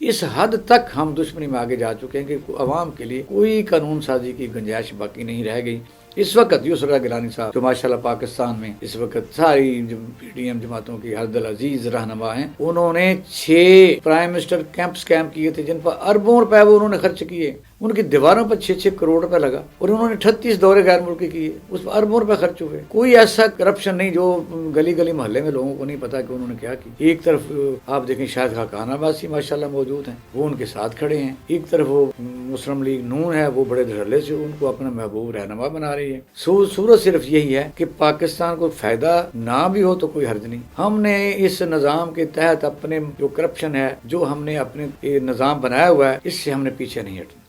اس حد تک ہم دشمنی میں آگے جا چکے ہیں کہ عوام کے لیے کوئی قانون سازی کی گنجائش باقی نہیں رہ گئی۔ اس وقت یسریٰ گیلانی صاحب جو ماشاءاللہ پاکستان میں اس وقت ساری پی ڈی ایم جماعتوں کی ہر دل عزیز رہنما ہیں، انہوں نے 6 پرائم منسٹر کیمپس کیے تھے جن پر اربوں روپے وہ انہوں نے خرچ کیے، ان کی دیواروں پر 6 کروڑ روپے لگا، اور انہوں نے 38 دورے غیر ملکی کیے، اس پر اربوں روپے خرچ ہوئے۔ کوئی ایسا کرپشن نہیں جو گلی گلی محلے میں لوگوں کو نہیں پتا کہ انہوں نے کیا کی۔ ایک طرف آپ دیکھیں شاہد خاقان عباسی ماشاءاللہ موجود ہیں، وہ ان کے ساتھ کھڑے ہیں، ایک طرف وہ مسلم لیگ نون ہے، وہ بڑے دھڑلے سے ان کو اپنا محبوب رہنما بنا رہی ہے۔ صورت صرف یہی ہے کہ پاکستان کو فائدہ نہ بھی ہو تو کوئی حرج نہیں، ہم نے اس نظام کے تحت اپنے جو کرپشن ہے، جو ہم نے اپنے نظام بنایا ہوا ہے، اس سے ہم نے پیچھے نہیں ہٹنا۔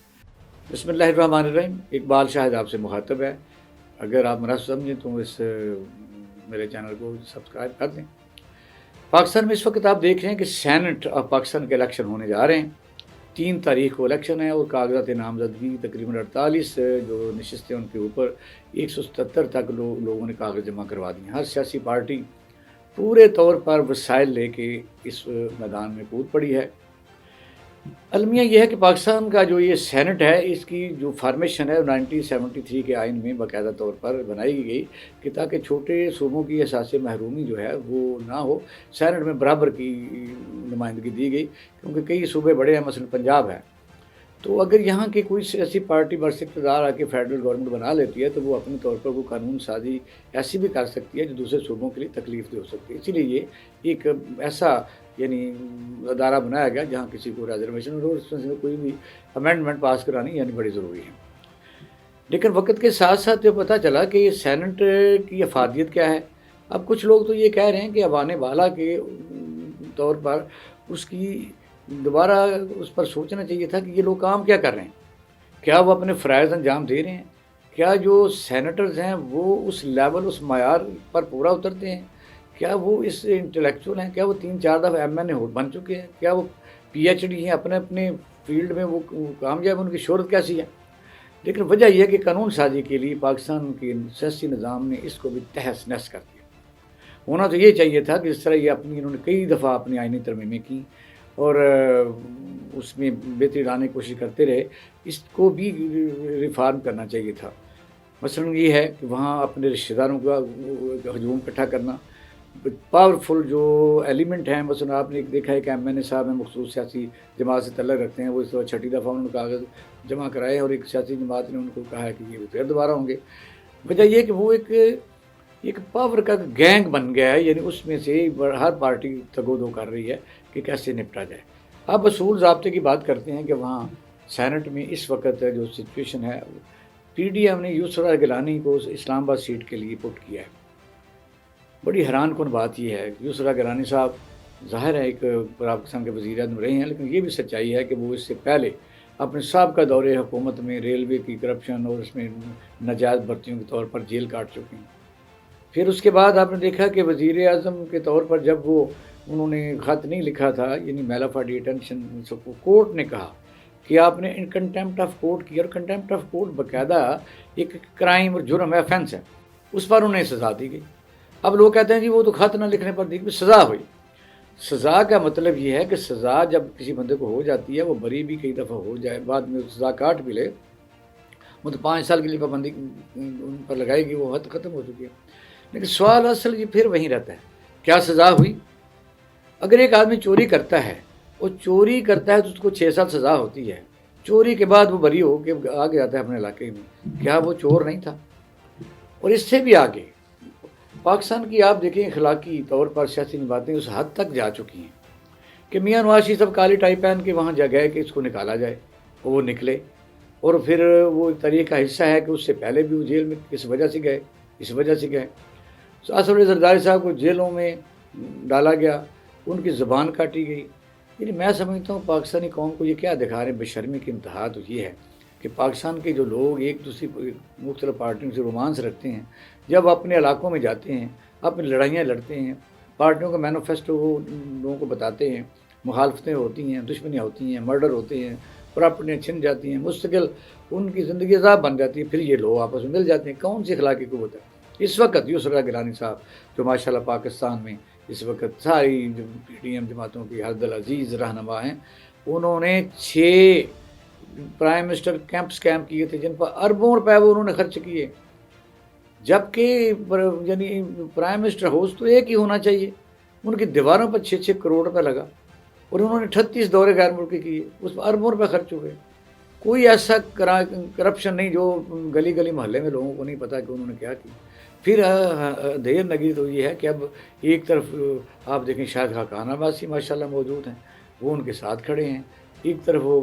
بسم اللہ الرحمن الرحیم۔ اقبال شاہد آپ سے مخاطب ہے، اگر آپ مناسب سمجھیں تو اس میرے چینل کو سبسکرائب کر دیں۔ پاکستان میں اس وقت آپ دیکھ رہے ہیں کہ سینٹ آف پاکستان کے الیکشن ہونے جا رہے ہیں، 3 تاریخ کو الیکشن ہے، اور کاغذات نامزدگی تقریباً 48 جو نشستیں ان کے اوپر 177 تک لوگوں نے کاغذ جمع کروا دیے۔ ہر سیاسی پارٹی پورے طور پر وسائل لے کے اس میدان میں کود پڑی ہے۔ المیہ یہ ہے کہ پاکستان کا جو یہ سینٹ ہے، اس کی جو فارمیشن ہے 1973 کے آئین میں باقاعدہ طور پر بنائی گئی کہ تاکہ چھوٹے صوبوں کی احساس محرومی جو ہے وہ نہ ہو، سینٹ میں برابر کی نمائندگی دی گئی، کیونکہ کئی صوبے بڑے ہیں، مثلا پنجاب ہے، تو اگر یہاں کی کوئی ایسی پارٹی برس اقتدار آ کے فیڈرل گورنمنٹ بنا لیتی ہے تو وہ اپنے طور پر وہ قانون سازی ایسی بھی کر سکتی ہے جو دوسرے صوبوں کے لیے تکلیف دہ ہو سکتی ہے۔ اسی لیے یہ ایک ایسا ادارہ بنایا گیا جہاں کسی کو ریزرویشن اور اس میں کوئی بھی امینڈمنٹ پاس کرانی بڑی ضروری ہے۔ لیکن وقت کے ساتھ ساتھ یہ پتہ چلا کہ یہ سینٹ کی افادیت کیا ہے۔ اب کچھ لوگ تو یہ کہہ رہے ہیں کہ اب آنے والا کے طور پر اس کی دوبارہ اس پر سوچنا چاہیے تھا کہ یہ لوگ کام کیا کر رہے ہیں، کیا وہ اپنے فرائض انجام دے رہے ہیں، کیا جو سینیٹرز ہیں وہ اس لیول اس معیار پر پورا اترتے ہیں، کیا وہ اس انٹلیکچول ہیں، کیا وہ 3-4 دفعہ MNA بن چکے ہیں، کیا وہ PhD ہیں، اپنے اپنے فیلڈ میں وہ کامیاب، ان کی شہرت کیسی ہے۔ لیکن وجہ یہ ہے کہ قانون سازی کے لیے پاکستان کے سیاسی نظام نے اس کو بھی تہس نہس کر دیا۔ ہونا تو یہ چاہیے تھا کہ اس طرح یہ انہوں نے کئی دفعہ اپنی آئینی ترمیمیں کی اور اس میں بہتری لانے کی کوشش کرتے رہے، اس کو بھی ریفارم کرنا چاہیے تھا۔ مثلا یہ ہے کہ وہاں اپنے رشتہ داروں کا ہجوم اکٹھا کرنا، پاورفل جو ایلیمنٹ ہیں، مثلا آپ نے دیکھا ہے کہ MNA صاحب ہیں، مخصوص سیاسی جماعت سے تعلق رکھتے ہیں، وہ اس طرح 6ٹھی دفعہ انہوں نے کاغذ جمع کرائے اور ایک سیاسی جماعت نے ان کو کہا ہے کہ یہ پھر دوبارہ ہوں گے۔ وجہ یہ کہ وہ ایک پاور کا گینگ بن گیا ہے، اس میں سے ہر پارٹی تگو دو کر رہی ہے کہ کیسے نپٹا جائے۔ اب اصول ضابطے کی بات کرتے ہیں کہ وہاں سینٹ میں اس وقت جو سچویشن ہے، PDM نے یسریٰ گیلانی کو اسلام آباد سیٹ کے لیے پٹ کیا ہے۔ بڑی حیران کن بات یہ ہے کہ یسریٰ گیلانی صاحب ظاہر ہے ایک پاکستان کے وزیر اعظم رہے ہیں، لیکن یہ بھی سچائی ہے کہ وہ اس سے پہلے اپنے سابقہ دور حکومت میں ریلوے کی کرپشن اور اس میں ناجائز بھرتیوں کے طور پر جیل کاٹ چکے ہیں۔ پھر اس کے بعد آپ نے دیکھا کہ وزیر اعظم کے طور پر جب انہوں نے خط نہیں لکھا تھا، میل آف ڈیٹینشن، کورٹ نے کہا کہ آپ نے کنٹیمپٹ آف کورٹ کیا، اور کنٹیمپٹ آف کورٹ باقاعدہ ایک کرائم اور جرم ہے، آفینس ہے، اس پر انہیں سزا دی گئی۔ اب لوگ کہتے ہیں جی وہ تو خط نہ لکھنے پر دی گئی، سزا ہوئی۔ سزا کا مطلب یہ ہے کہ سزا جب کسی بندے کو ہو جاتی ہے، وہ بری بھی کئی دفعہ ہو جائے، بعد میں سزا کاٹ بھی لے، وہ تو 5 سال کے لیے پابندی ان پر لگائے گی، وہ حد ختم ہو چکی ہے۔ لیکن سوال اصل یہ پھر وہیں رہتا ہے، کیا سزا ہوئی؟ اگر ایک آدمی چوری کرتا ہے، وہ چوری کرتا ہے تو اس کو 6 سال سزا ہوتی ہے، چوری کے بعد وہ بری ہو کے آگے آتا ہے اپنے علاقے میں، کیا وہ چور نہیں تھا؟ اور اس سے بھی آگے پاکستان کی آپ دیکھیں اخلاقی طور پر سیاسی باتیں اس حد تک جا چکی ہیں کہ میاں نواز شریف سب کالی ٹائی پہن کے وہاں جا گئے کہ اس کو نکالا جائے، اور وہ نکلے، اور پھر وہ تاریخ کا حصہ ہے کہ اس سے پہلے بھی وہ جیل میں کس وجہ سے گئے، اس وجہ سے گئے۔ اسد علی زرداری صاحب کو جیلوں میں ڈالا گیا، ان کی زبان کاٹی گئی۔ میں سمجھتا ہوں پاکستانی قوم کو یہ کیا دکھا رہے ہیں، بے شرمی کی انتہا تو یہ ہے کہ پاکستان کے جو لوگ ایک دوسری مختلف پارٹیوں سے رومانس رکھتے ہیں، جب اپنے علاقوں میں جاتے ہیں، اپنی لڑائیاں لڑتے ہیں، پارٹیوں کا مینیفیسٹو وہ لوگوں کو بتاتے ہیں، مخالفتیں ہوتی ہیں، دشمنیاں ہوتی ہیں، مرڈر ہوتے ہیں، پراپرٹیاں چھن جاتی ہیں، مستقل ان کی زندگی عذاب بن جاتی ہے، پھر یہ لوگ آپس میں مل جاتے ہیں۔ کون سی اخلاقی قوت ہے؟ اس وقت یسریٰ گیلانی صاحب جو ماشاءاللہ پاکستان میں اس وقت ساری PDM جماعتوں کی ہر دل عزیز رہنما ہیں، انہوں نے 6 پرائم منسٹر کیمپس کیمپ کیے تھے جن پر اربوں روپے وہ انہوں نے خرچ کیے، جبکہ یعنی پرائم منسٹر ہاؤس تو ایک ہی ہونا چاہیے، ان کی دیواروں پر 6 کروڑ روپے لگا، اور انہوں نے 38 دورے غیر ملکی کیے، اس پر اربوں روپے خرچ ہوئے۔ کوئی ایسا کرپشن نہیں جو گلی گلی محلے میں لوگوں کو نہیں پتا کہ انہوں نے کیا کی۔ پھر دیر لگی تو یہ ہے کہ اب ایک طرف آپ دیکھیں شاہد خاقان عباسی ماشاءاللہ موجود ہیں، وہ ان کے ساتھ کھڑے ہیں، ایک طرف وہ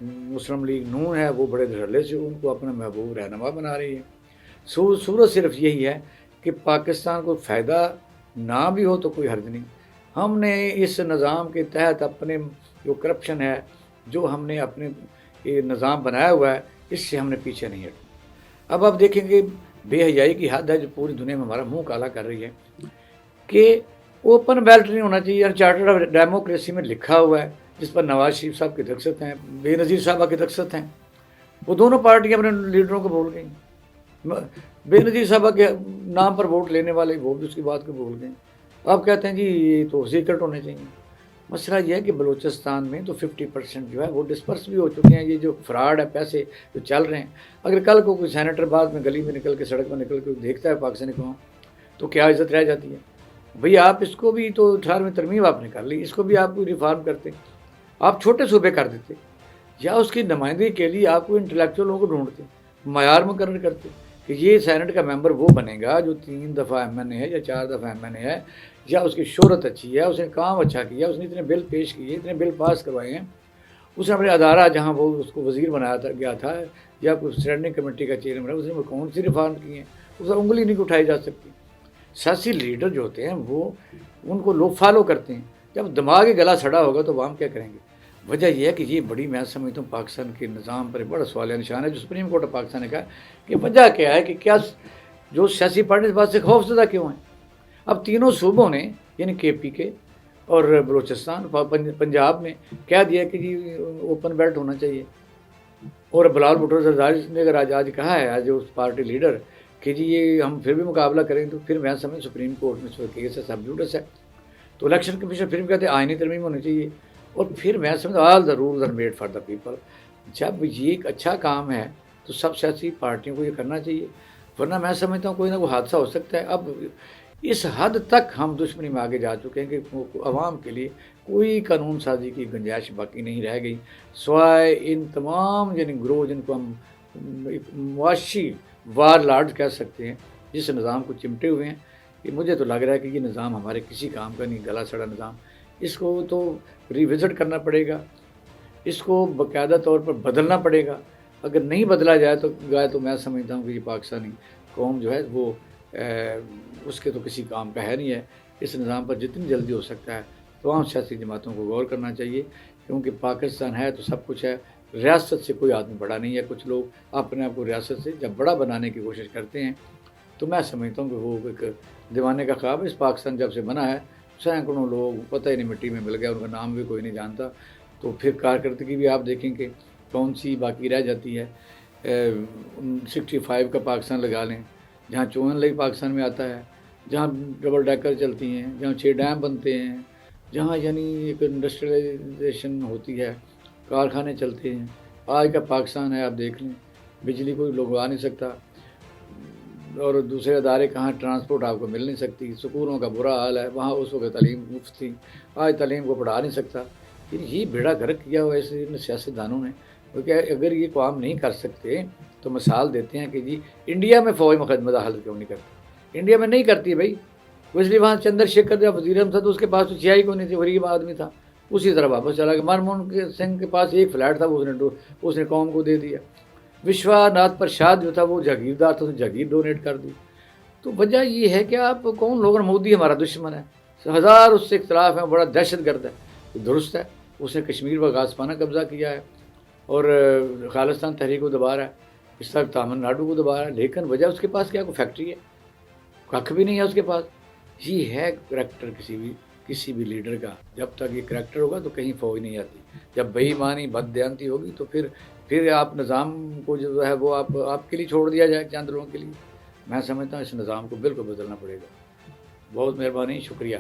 مسلم لیگ نون ہے، وہ بڑے دھڑلے سے ان کو اپنا محبوب رہنما بنا رہی ہے۔ صورت صرف یہی ہے کہ پاکستان کو فائدہ نہ بھی ہو تو کوئی حرج نہیں، ہم نے اس نظام کے تحت اپنے جو کرپشن ہے، جو ہم نے اپنے یہ نظام بنایا ہوا ہے، اس سے ہم نے پیچھے نہیں ہٹنا۔ اب آپ دیکھیں گے بے حیائی کی حد ہے جو پوری دنیا میں ہمارا منہ کالا کر رہی ہے کہ اوپن بیلٹ نہیں ہونا چاہیے، چارٹر آف ڈیموکریسی میں لکھا ہوا ہے، جس پر نواز شریف صاحب کی دستخط ہیں، بے نظیر صاحبہ کی دستخط ہیں، وہ دونوں پارٹیاں اپنے لیڈروں کو بھول گئیں، بے نظیر صاحبہ کے نام پر ووٹ لینے والے ووٹ اس کی بات کو بھول گئے، آپ کہتے ہیں جی یہ تو سیکرٹ ہونے چاہیے۔ مسئلہ یہ ہے کہ بلوچستان میں تو 50% جو ہے وہ ڈسپرس بھی ہو چکے ہیں، یہ جو فراڈ ہے، پیسے جو چل رہے ہیں، اگر کل کو کوئی سینیٹر بعد میں گلی میں نکل کے سڑک میں نکل کے دیکھتا ہے پاکستانی قوم تو کیا عزت رہ جاتی ہے؟ بھئی آپ اس کو بھی تو 18ویں ترمیم آپ نے کر لی، اس کو بھی آپ کو ریفارم کرتے، آپ چھوٹے صوبے کر دیتے، یا اس کی نمائندگی کے لیے آپ کو انٹلیکچوئلوں کو ڈھونڈتے، معیار مقرر کرتے کہ یہ سینٹ کا ممبر وہ بنے گا جو 3 دفعہ ایم این اے ہے یا 4 دفعہ ایم این اے ہے، یا اس کی شہرت اچھی ہے، اس نے کام اچھا کیا، اس نے اتنے بل پیش کیے، اتنے بل پاس کروائے ہیں، اس نے اپنے ادارہ جہاں وہ اس کو وزیر بنایا گیا تھا یا کوئی اسٹینڈنگ کمیٹی کا چیئرمین ہے، اس نے کون سی ریفارم کی ہیں، اس پر انگلی نہیں اٹھائی جا سکتی۔ سیاسی لیڈر جو ہوتے ہیں وہ ان کو لوگ فالو کرتے ہیں، جب دماغی گلا سڑا ہوگا تو عوام کیا کریں گے؟ وجہ یہ ہے کہ یہ بڑی میں سمجھتا ہوں پاکستان کے نظام پر بڑا سوال نشان ہے، جو سپریم کورٹ آف پاکستان نے کہا کہ وجہ کیا ہے کہ کیا جو سیاسی پارٹی اس بات سے خوف زدہ کیوں ہیں؟ اب تینوں صوبوں نے یعنی کے پی کے اور بلوچستان پنجاب میں کہہ دیا کہ جی اوپن بیلٹ ہونا چاہیے، اور بلال بھٹو زرداری نے اگر آج کہا ہے ایز اے پارٹی لیڈر کہ جی یہ ہم پھر بھی مقابلہ کریں تو پھر میں سمجھ سپریم کورٹ میں کیس ہے، سب جوڈس ہے، تو الیکشن کمیشن پھر بھی کہتے ہیں آئینی ترمیم ہونی چاہیے، اور پھر میں سمجھ all the rules are made for the people. جب یہ ایک اچھا کام ہے تو سب سیاسی پارٹیوں کو یہ کرنا چاہیے، ورنہ میں سمجھتا ہوں کوئی نہ کوئی حادثہ ہو سکتا ہے۔ اب اس حد تک ہم دشمنی میں آگے جا چکے ہیں کہ عوام کے لیے کوئی قانون سازی کی گنجائش باقی نہیں رہ گئی، سوائے ان تمام یعنی گروہ جن کو ہم معاشی وار لارڈ کہہ سکتے ہیں، جس نظام کو چمٹے ہوئے ہیں، کہ مجھے تو لگ رہا ہے کہ یہ نظام ہمارے کسی کام کا نہیں، گلا سڑا نظام، اس کو تو ریوزٹ کرنا پڑے گا، اس کو باقاعدہ طور پر بدلنا پڑے گا۔ اگر نہیں بدلا جائے تو میں سمجھتا ہوں کہ یہ پاکستانی قوم جو ہے وہ اس کے تو کسی کام کا ہے نہیں ہے۔ اس نظام پر جتنی جلدی ہو سکتا ہے تمام سیاسی جماعتوں کو غور کرنا چاہیے، کیونکہ پاکستان ہے تو سب کچھ ہے، ریاست سے کوئی آدمی بڑا نہیں ہے۔ کچھ لوگ اپنے آپ کو ریاست سے جب بڑا بنانے کی کوشش کرتے ہیں تو میں سمجھتا ہوں کہ وہ ایک دیوانے کا خواب۔ اس پاکستان جب سے بنا ہے سینکڑوں لوگ پتہ ہی نہیں مٹی میں مل گیا، ان کا نام بھی کوئی نہیں جانتا، تو پھر کارکردگی بھی آپ دیکھیں کہ کون سی باقی رہ جاتی ہے۔ 65 کا پاکستان لگا لیں، جہاں چون لئی پاکستان میں آتا ہے، جہاں ڈبل ڈیکر چلتی ہیں، جہاں 6 ڈیم بنتے ہیں، جہاں یعنی ایک انڈسٹریلائزیشن ہوتی ہے، کارخانے چلتے ہیں، آج کا پاکستان ہے آپ دیکھ لیں، بجلی کوئی لوگ آ نہیں سکتا، اور دوسرے ادارے کہاں ٹرانسپورٹ آپ کو مل نہیں سکتی، سکولوں کا برا حال ہے، وہاں اس وقت تعلیم مفت تھی، آج تعلیم کو پڑھا نہیں سکتا۔ یہ بیڑا گرک کیا ہوا ایسے سیاستدانوں نے، کیونکہ اگر یہ کام نہیں کر سکتے تو مثال دیتے ہیں کہ جی انڈیا میں فوج مقدمہ حل کیوں نہیں کرتی؟ انڈیا میں نہیں کرتی بھائی، اس لیے وہاں چندر شیکھر جب وزیر اعظم تھا تو اس کے پاس تو سیاہی کو نہیں تھی، غریب آدمی تھا، اسی طرح واپس چلا گیا۔ منموہن سنگھ کے پاس ایک فلیٹ تھا، اس نے قوم کو دے دیا۔ وشوا ناتھ پرساد جو تھا وہ جاگیردار تھا، اس نے جاگیر ڈونیٹ کر دی۔ تو وجہ یہ ہے کہ آپ کون لوگ، مودی ہمارا دشمن ہے، ہزار اس سے اختلاف ہیں، بڑا دہشت گرد ہے، درست ہے، اس نے کشمیر پر غاصبانہ قبضہ کیا ہے اور خالصتان تحریک کو دبا رہا ہے، اس طرح تامل ناڈو کو دبا رہا ہے، لیکن وجہ اس کے پاس کیا کوئی فیکٹری ہے؟ کھ بھی نہیں ہے اس کے پاس۔ یہ ہے کریکٹر کسی بھی لیڈر کا، جب تک یہ کریکٹر ہوگا تو کہیں فوج نہیں آتی۔ جب بے ایمانی بد دیانتی ہوگی تو پھر آپ نظام کو جو ہے وہ آپ کے لیے چھوڑ دیا جائے چند لوگوں کے لیے۔ میں سمجھتا ہوں اس نظام کو بالکل بدلنا پڑے گا۔ بہت مہربانی، شکریہ۔